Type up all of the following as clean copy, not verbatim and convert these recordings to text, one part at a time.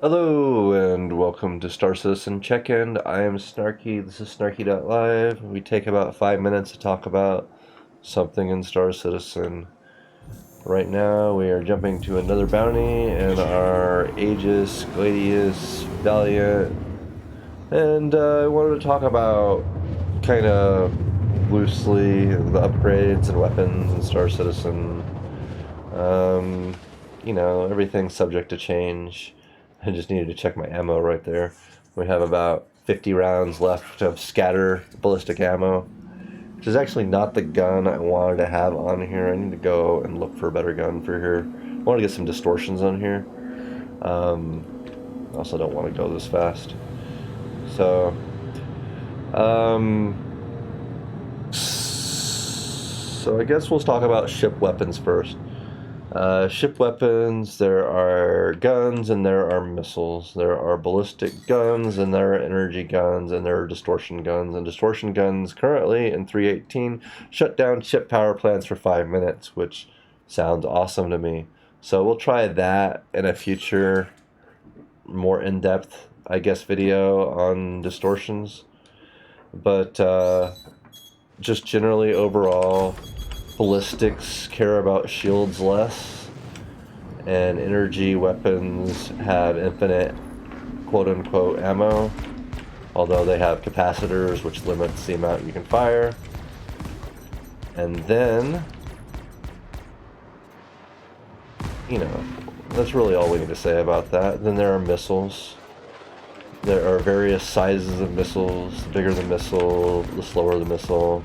Hello and welcome to Star Citizen Check-In. I am Snarky. This is Snarky.Live. We take about 5 minutes to talk about something in Star Citizen. Right now we are jumping to another bounty in our Aegis, Gladius, Valiant, and I wanted to talk about kind of loosely the upgrades and weapons in Star Citizen. Um, everything's subject to change. I just needed to check my ammo right there. We have about 50 rounds left of scatter ballistic ammo, which is actually not the gun I wanted to have on here. I need to go and look for a better gun for here. I want to get some distortions on here. Also don't want to go this fast. So, um, so I guess we'll talk about ship weapons first. Ship weapons, there are guns and there are missiles. There are ballistic guns and there are energy guns and there are distortion guns. And distortion guns currently in 3.18 shut down ship power plants for 5 minutes, which sounds awesome to me. So we'll try that in a future, more in-depth, I guess, video on distortions. But just generally overall, ballistics care about shields less, and energy weapons have infinite quote-unquote ammo, although they have capacitors which limits the amount you can fire. And then, that's really all we need to say about that. Then there are missiles. There are various sizes of missiles. The bigger the missile, the slower the missile.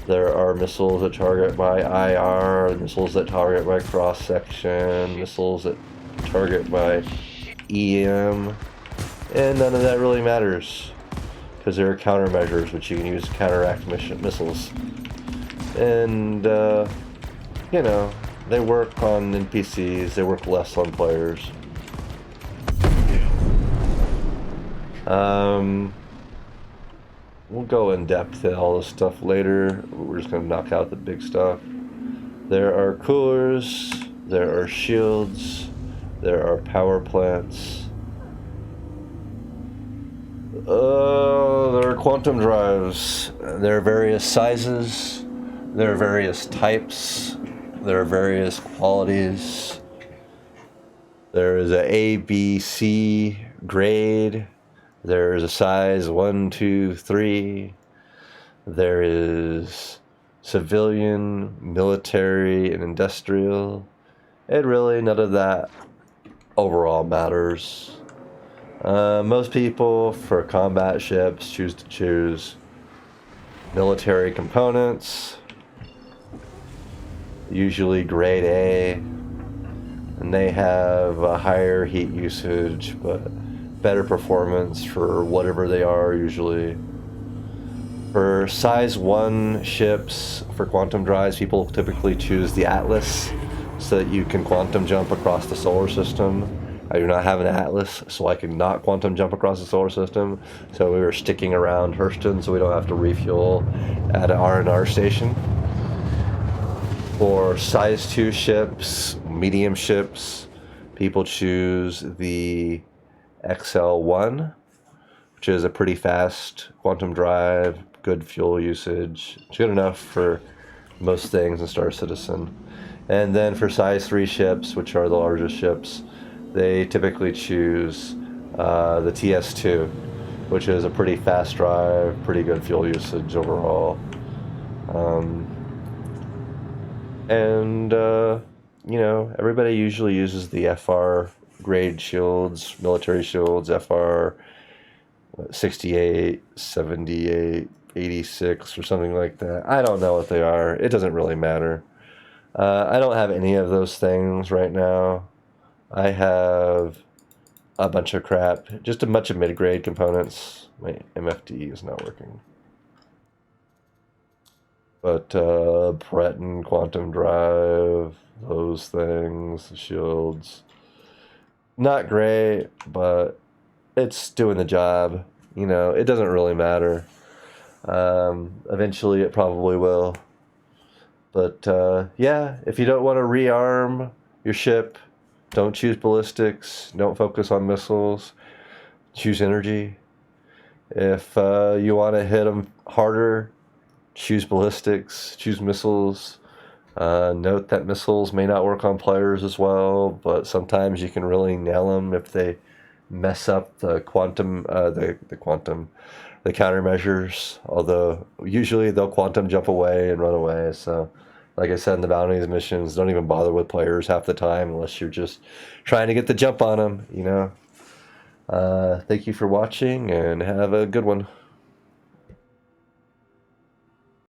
There are missiles that target by IR, missiles that target by cross-section, missiles that target by EM, and none of that really matters, because there are countermeasures which you can use to counteract missiles. And, they work on NPCs, they work less on players. We'll go in depth in all this stuff later. We're just going to knock out the big stuff. There are coolers, there are shields, there are power plants. There are quantum drives. There are various sizes, there are various types, there are various qualities. There is a A, B, C grade. There's a size 1, 2, 3. There is civilian, military, and industrial. And really, none of that overall matters. Most people, for combat ships, choose to choose military components, usually grade A, and they have a higher heat usage, but better performance for whatever they are usually. For size 1 ships, for quantum drives, people typically choose the Atlas so that you can quantum jump across the solar system. I do not have an Atlas, so I cannot quantum jump across the solar system. So we were sticking around Hurston so we don't have to refuel at an R&R station. For size 2 ships, medium ships, people choose the XL1, which is a pretty fast quantum drive, good fuel usage. It's good enough for most things in Star Citizen. And then for size 3 ships, which are the largest ships, they typically choose the TS2, which is a pretty fast drive, pretty good fuel usage overall. Everybody usually uses the FR grade shields, military shields, FR 68, 78, 86, or something like that. I don't know what they are. It doesn't really matter. I don't have any of those things right now. I have a bunch of crap, just a bunch of mid-grade components. My MFD is not working. But Breton quantum drive, those things, shields, not great, but it's doing the job. It doesn't really matter. Eventually it probably will. But yeah, if you don't want to rearm your ship, Don't choose ballistics. Don't focus on missiles. Choose energy. If you want to hit them harder, choose ballistics. Choose missiles. Note that missiles may not work on players as well, but sometimes you can really nail them if they mess up the the countermeasures. Although usually they'll quantum jump away and run away. So, like I said in the bounties missions, don't even bother with players half the time unless you're just trying to get the jump on them. Thank you for watching and have a good one.